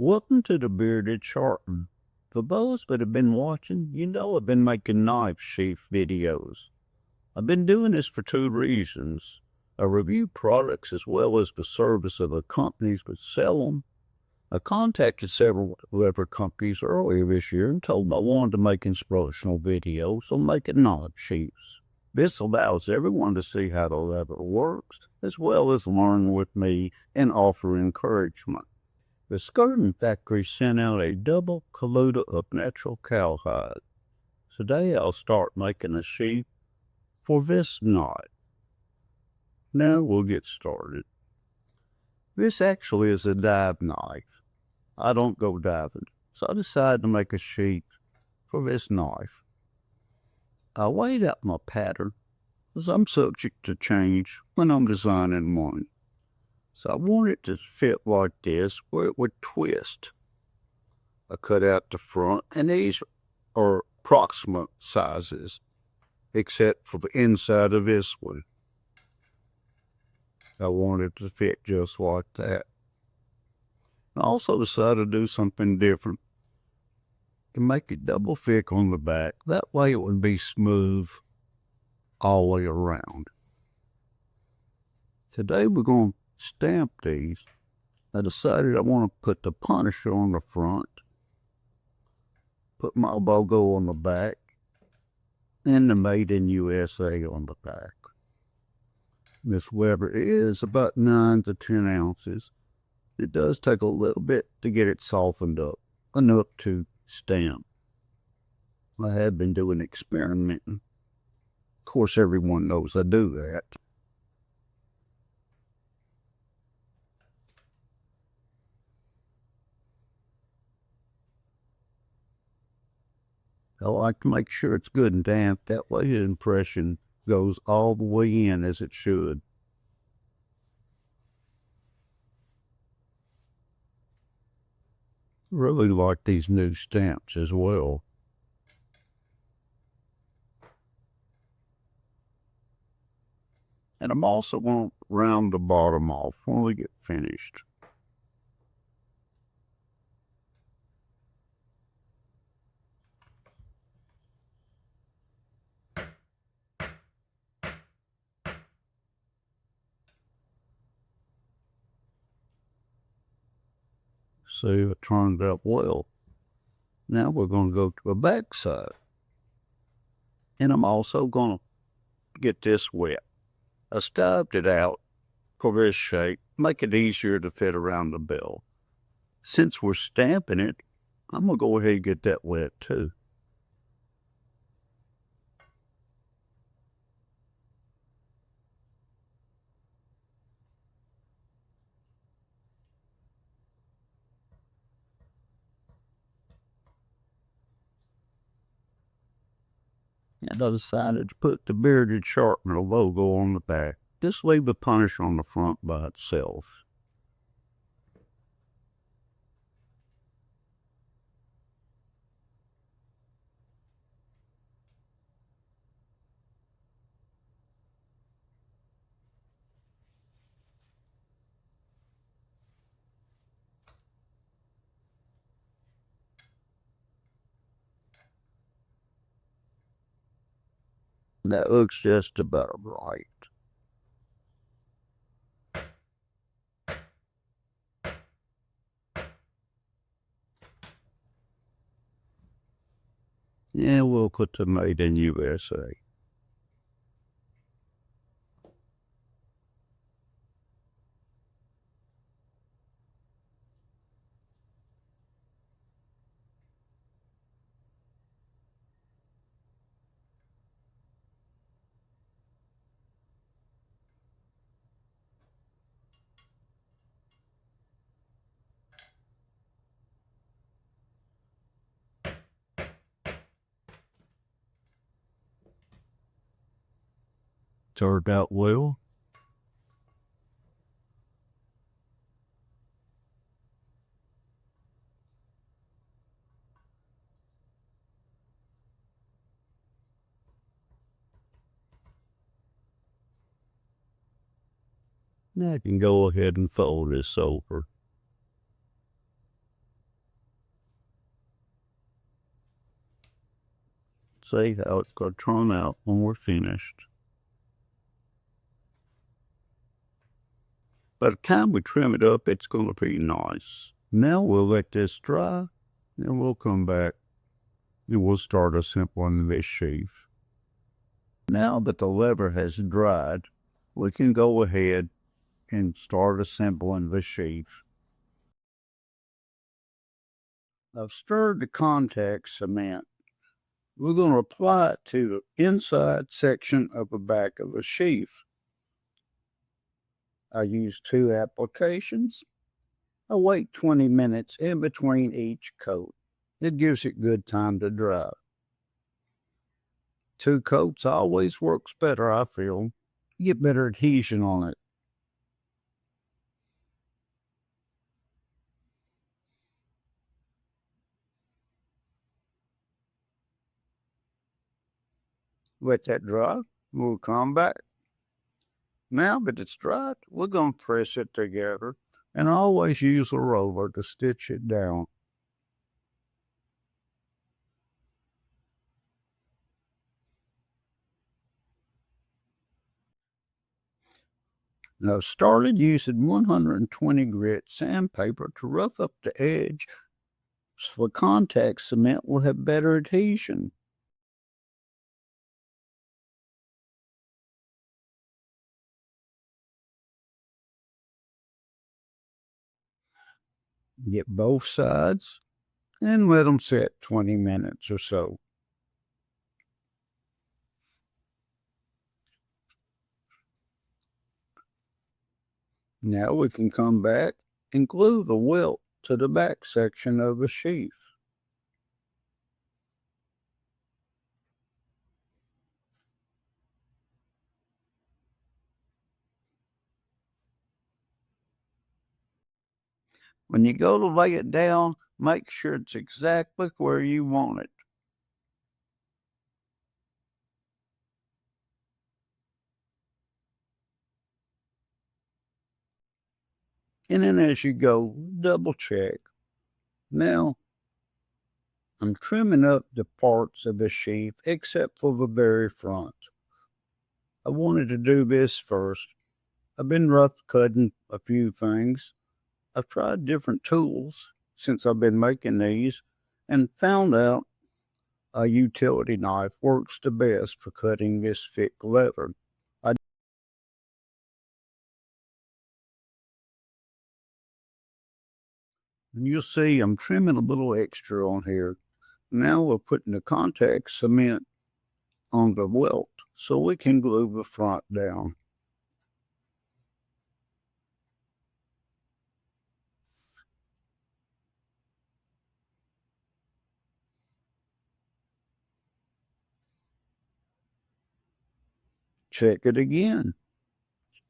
Welcome to the Bearded Sharky. For those that have been watching, you know I've been making knife sheath videos. I've been doing this for two reasons. I review products as well as the service of the companies that sell them. I contacted several leather companies earlier this year and told them I wanted to make inspirational videos on making knife sheaths. This allows everyone to see how the leather works, as well as learn with me and offer encouragement. The skirting factory sent out a double collota of natural cowhide. Today I'll start making a sheath for this knot. Now we'll get started. This actually is a dive knife. I don't go diving, so I decided to make a sheath for this knife. I laid out my pattern, as I'm subject to change when I'm designing one. So I want it to fit like this, where it would twist. I cut out the front, and these are approximate sizes, except for the inside of this one. I want it to fit just like that. I also decided to do something different, to make it double thick on the back. That way it would be smooth all the way around. Today we're going to stamp these. I decided I want to put the Punisher on the front, put my logo on the back, and the Made in USA on the back. This leather is about 9 to 10 ounces. It does take a little bit to get it softened up, enough to stamp. I have been doing experimenting. Of course, everyone knows I do that. I like to make sure it's good and damp. That way the impression goes all the way in as it should. Really like these new stamps as well. And I'm also going to round the bottom off when we get finished. See, it turned out well. Now we're going to go to the back side. And I'm also going to get this wet. I stubbed it out for this shape, make it easier to fit around the bell. Since we're stamping it, I'm going to go ahead and get that wet too. And I decided to put the Bearded Sharky logo on the back. Just leave the Punisher on the front by itself. That looks just about right. Yeah, we'll put the Made in USA. Turned out well. Now I can go ahead and fold this over. See how it's going to turn out when we're finished. By the time we trim it up, it's going to be nice. Now we'll let this dry, and we'll come back and we'll start assembling this sheath. Now that the leather has dried, we can go ahead and start assembling the sheath. I've stirred the contact cement. We're going to apply it to the inside section of the back of the sheath. I use 2 applications. I wait 20 minutes in between each coat. It gives it good time to dry. 2 coats always works better, I feel. You get better adhesion on it. Let that dry. We'll come back. Now that it's dried, we're going to press it together and always use a roller to stitch it down. Now I've started using 120 grit sandpaper to rough up the edge so the contact cement will have better adhesion. Get both sides and let them set 20 minutes or so. Now we can come back and glue the welt to the back section of the sheath. When you go to lay it down, make sure it's exactly where you want it. And then as you go, double check. Now, I'm trimming up the parts of the sheath except for the very front. I wanted to do this first. I've been rough cutting a few things. I've tried different tools since I've been making these and found out a utility knife works the best for cutting this thick leather. And you'll see I'm trimming a little extra on here. Now we're putting the contact cement on the welt so we can glue the front down. Check it again.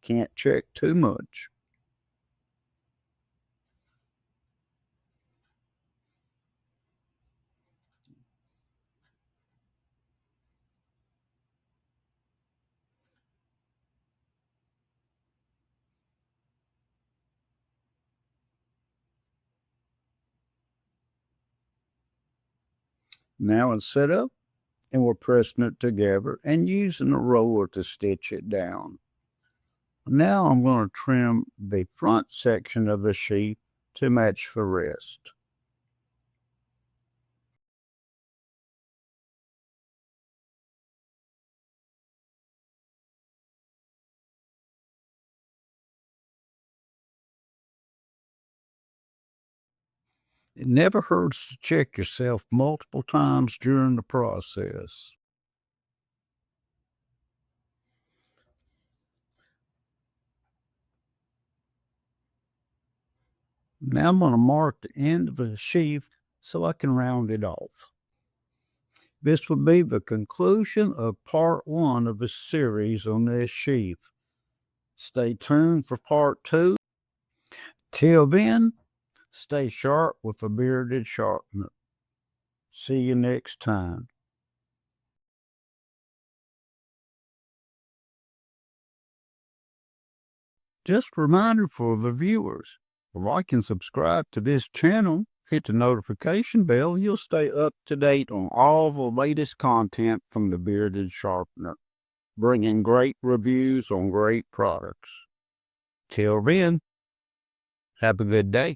Can't check too much. Now it's set up and we're pressing it together and using a roller to stitch it down. Now I'm going to trim the front section of the sheath to match the rest. It never hurts to check yourself multiple times during the process. Now I'm going to mark the end of the sheath so I can round it off. This will be the conclusion of part 1 of the series on this sheath. Stay tuned for part 2. Till then, stay sharp with a bearded sharpener. See you next time. Just a reminder for the viewers, like and subscribe to this channel hit the notification bell, you'll stay up to date on all the latest content from the Bearded Sharpener, bringing great reviews on great products. Till then, have a good day.